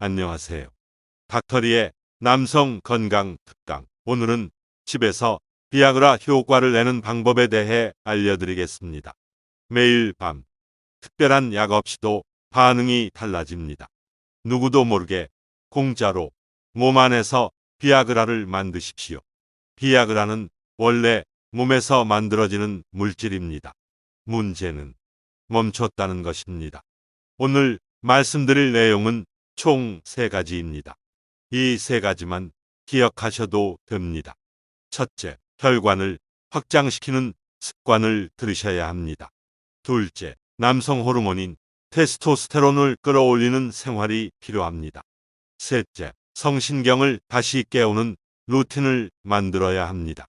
안녕하세요. 닥터리의 남성 건강 특강. 오늘은 집에서 비아그라 효과를 내는 방법에 대해 알려드리겠습니다. 매일 밤 특별한 약 없이도 반응이 달라집니다. 누구도 모르게 공짜로 몸 안에서 비아그라를 만드십시오. 비아그라는 원래 몸에서 만들어지는 물질입니다. 문제는 멈췄다는 것입니다. 오늘 말씀드릴 내용은 총 3가지입니다. 이 3가지만 기억하셔도 됩니다. 첫째, 혈관을 확장시키는 습관을 들이셔야 합니다. 둘째, 남성 호르몬인 테스토스테론을 끌어올리는 생활이 필요합니다. 셋째, 성신경을 다시 깨우는 루틴을 만들어야 합니다.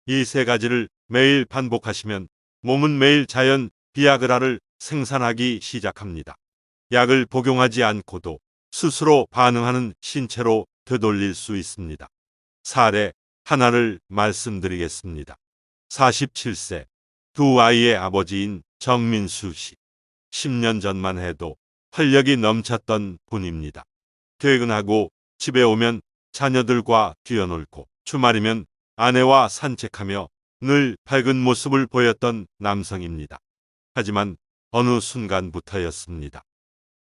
이 3가지를 매일 반복하시면 몸은 매일 자연 비아그라를 생산하기 시작합니다. 약을 복용하지 않고도 스스로 반응하는 신체로 되돌릴 수 있습니다. 사례 하나를 말씀드리겠습니다. 47세 두 아이의 아버지인 정민수 씨. 10년 전만 해도 활력이 넘쳤던 분입니다. 퇴근하고 집에 오면 자녀들과 뛰어놀고 주말이면 아내와 산책하며 늘 밝은 모습을 보였던 남성입니다. 하지만 어느 순간부터였습니다.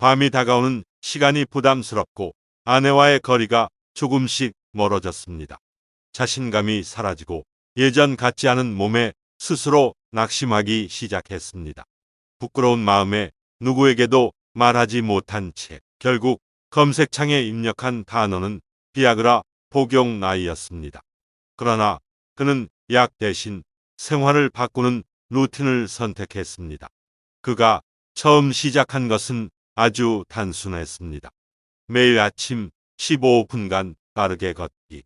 밤이 다가오는 시간이 부담스럽고 아내와의 거리가 조금씩 멀어졌습니다. 자신감이 사라지고 예전 같지 않은 몸에 스스로 낙심하기 시작했습니다. 부끄러운 마음에 누구에게도 말하지 못한 채 결국 검색창에 입력한 단어는 비아그라 복용 나이였습니다. 그러나 그는 약 대신 생활을 바꾸는 루틴을 선택했습니다. 그가 처음 시작한 것은 아주 단순했습니다. 매일 아침 15분간 빠르게 걷기,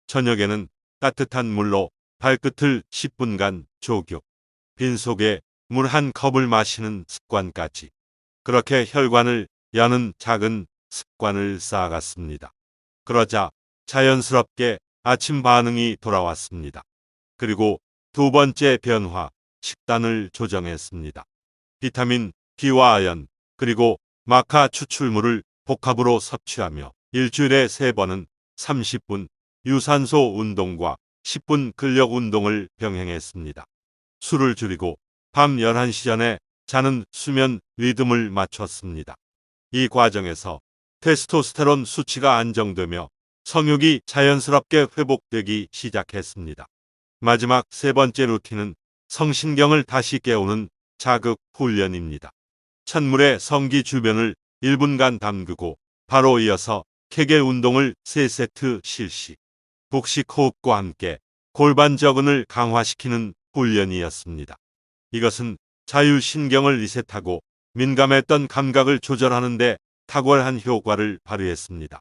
저녁에는 따뜻한 물로 발끝을 10분간 조교, 빈속에 물 한 컵을 마시는 습관까지. 그렇게 혈관을 여는 작은 습관을 쌓아갔습니다. 그러자 자연스럽게 아침 반응이 돌아왔습니다. 그리고 두 번째 변화, 식단을 조정했습니다. 비타민 D와 아연, 그리고 마카 추출물을 복합으로 섭취하며 일주일에 3번은 30분 유산소 운동과 10분 근력 운동을 병행했습니다. 술을 줄이고 밤 11시 전에 자는 수면 리듬을 맞췄습니다. 이 과정에서 테스토스테론 수치가 안정되며 성욕이 자연스럽게 회복되기 시작했습니다. 마지막 3번째 루틴은 성신경을 다시 깨우는 자극 훈련입니다. 찬물에 성기 주변을 1분간 담그고 바로 이어서 케겔 운동을 3세트 실시. 복식 호흡과 함께 골반 저근을 강화시키는 훈련이었습니다. 이것은 자율신경을 리셋하고 민감했던 감각을 조절하는 데 탁월한 효과를 발휘했습니다.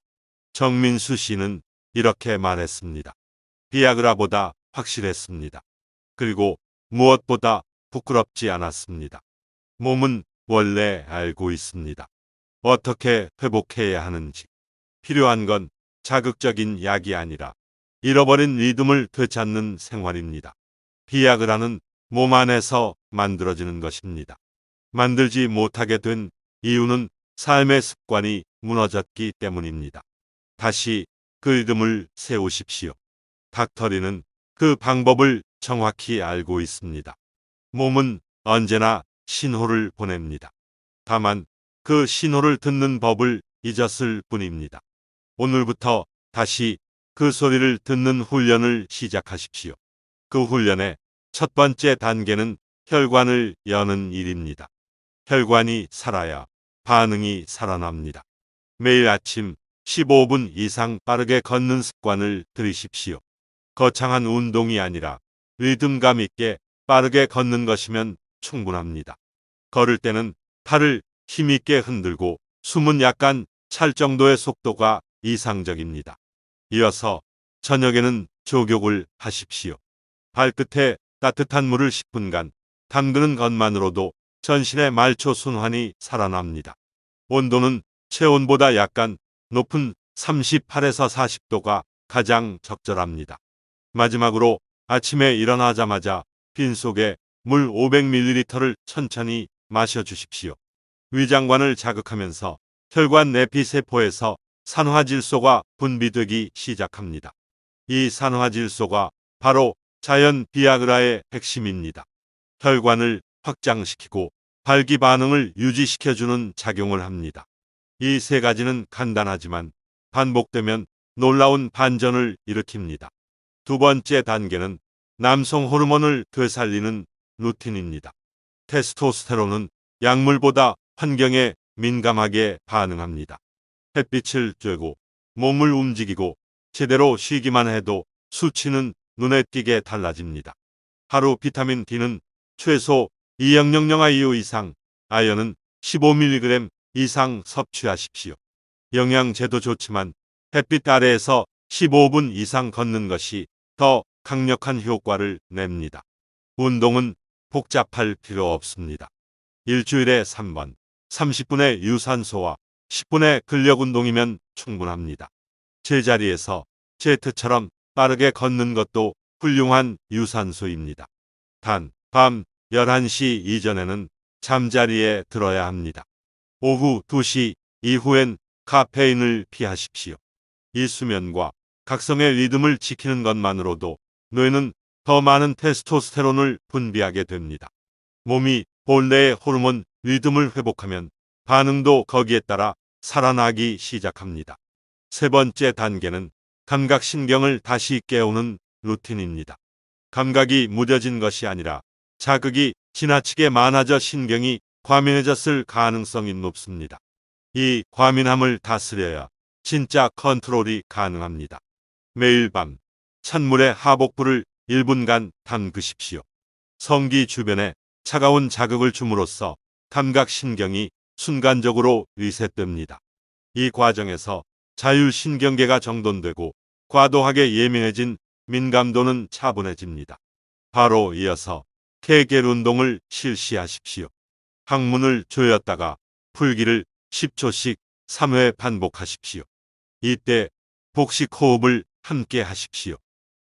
정민수 씨는 이렇게 말했습니다. 비아그라보다 확실했습니다. 그리고 무엇보다 부끄럽지 않았습니다. 몸은 원래 알고 있습니다. 어떻게 회복해야 하는지. 필요한 건 자극적인 약이 아니라 잃어버린 리듬을 되찾는 생활입니다. 비아그라는 몸 안에서 만들어지는 것입니다. 만들지 못하게 된 이유는 삶의 습관이 무너졌기 때문입니다. 다시 그 리듬을 세우십시오. 닥터리는 그 방법을 정확히 알고 있습니다. 몸은 언제나 신호를 보냅니다. 다만 그 신호를 듣는 법을 잊었을 뿐입니다. 오늘부터 다시 그 소리를 듣는 훈련을 시작하십시오. 그 훈련의 첫 번째 단계는 혈관을 여는 일입니다. 혈관이 살아야 반응이 살아납니다. 매일 아침 15분 이상 빠르게 걷는 습관을 들이십시오. 거창한 운동이 아니라 리듬감 있게 빠르게 걷는 것이면 충분합니다. 걸을 때는 팔을 힘있게 흔들고 숨은 약간 찰 정도의 속도가 이상적입니다. 이어서 저녁에는 조격을 하십시오. 발끝에 따뜻한 물을 10분간 담그는 것만으로도 전신의 말초 순환이 살아납니다. 온도는 체온보다 약간 높은 38에서 40도가 가장 적절합니다. 마지막으로 아침에 일어나자마자 빈속에 물 500ml를 천천히 마셔주십시오. 위장관을 자극하면서 혈관 내피세포에서 산화질소가 분비되기 시작합니다. 이 산화질소가 바로 자연 비아그라의 핵심입니다. 혈관을 확장시키고 발기 반응을 유지시켜주는 작용을 합니다. 이 세 가지는 간단하지만 반복되면 놀라운 반전을 일으킵니다. 두 번째 단계는 남성 호르몬을 되살리는 루틴입니다. 테스토스테론은 약물보다 환경에 민감하게 반응합니다. 햇빛을 쬐고 몸을 움직이고 제대로 쉬기만 해도 수치는 눈에 띄게 달라집니다. 하루 비타민 D는 최소 2000IU 이상, 아연은 15mg 이상 섭취하십시오. 영양제도 좋지만 햇빛 아래에서 15분 이상 걷는 것이 더 강력한 효과를 냅니다. 운동은 복잡할 필요 없습니다. 일주일에 3번, 30분의 유산소와 10분의 근력 운동이면 충분합니다. 제자리에서 제트처럼 빠르게 걷는 것도 훌륭한 유산소입니다. 단, 밤 11시 이전에는 잠자리에 들어야 합니다. 오후 2시 이후엔 카페인을 피하십시오. 이 수면과 각성의 리듬을 지키는 것만으로도 뇌는 더 많은 테스토스테론을 분비하게 됩니다. 몸이 본래의 호르몬 리듬을 회복하면 반응도 거기에 따라 살아나기 시작합니다. 세 번째 단계는 감각신경을 다시 깨우는 루틴입니다. 감각이 무뎌진 것이 아니라 자극이 지나치게 많아져 신경이 과민해졌을 가능성이 높습니다. 이 과민함을 다스려야 진짜 컨트롤이 가능합니다. 매일 밤 찬물에 하복부를 1분간 담그십시오. 성기 주변에 차가운 자극을 줌으로써 감각신경이 순간적으로 리셋됩니다. 이 과정에서 자율신경계가 정돈되고 과도하게 예민해진 민감도는 차분해집니다. 바로 이어서 케겔 운동을 실시하십시오. 항문을 조였다가 풀기를 10초씩 3회 반복하십시오. 이때 복식 호흡을 함께 하십시오.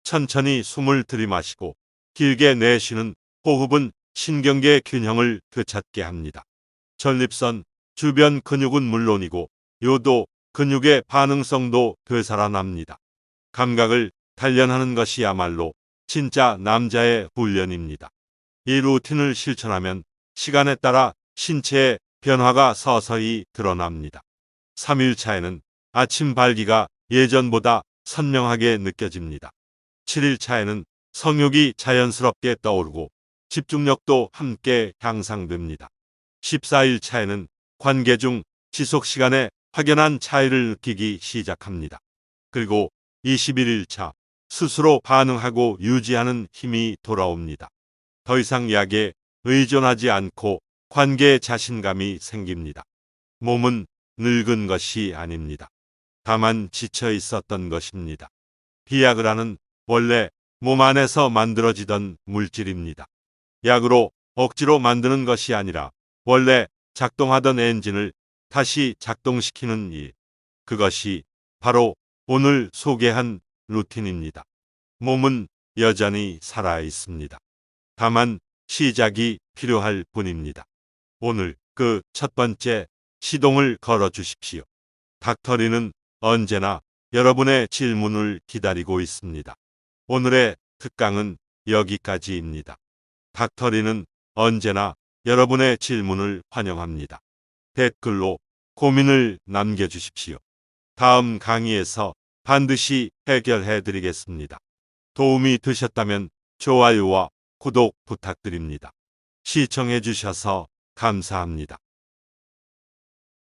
천천히 숨을 들이마시고 길게 내쉬는 호흡은 신경계 균형을 되찾게 합니다. 전립선 주변 근육은 물론이고 요도 근육의 반응성도 되살아납니다. 감각을 단련하는 것이야말로 진짜 남자의 훈련입니다. 이 루틴을 실천하면 시간에 따라 신체의 변화가 서서히 드러납니다. 3일차에는 아침 발기가 예전보다 선명하게 느껴집니다. 7일차에는 성욕이 자연스럽게 떠오르고 집중력도 함께 향상됩니다. 14일차에는 관계 중 지속 시간에 확연한 차이를 느끼기 시작합니다. 그리고 21일차 스스로 반응하고 유지하는 힘이 돌아옵니다. 더 이상 약에 의존하지 않고 관계에 자신감이 생깁니다. 몸은 늙은 것이 아닙니다. 다만 지쳐 있었던 것입니다. 비아그라는 원래 몸 안에서 만들어지던 물질입니다. 약으로 억지로 만드는 것이 아니라 원래 작동하던 엔진을 다시 작동시키는 일. 그것이 바로 오늘 소개한 루틴입니다. 몸은 여전히 살아 있습니다. 다만 시작이 필요할 뿐입니다. 오늘 그 첫 번째 시동을 걸어 주십시오. 닥터리는 언제나 여러분의 질문을 기다리고 있습니다. 오늘의 특강은 여기까지입니다. 닥터리는 언제나 여러분의 질문을 환영합니다. 댓글로 고민을 남겨주십시오. 다음 강의에서 반드시 해결해 드리겠습니다. 도움이 되셨다면 좋아요와 구독 부탁드립니다. 시청해 주셔서 감사합니다.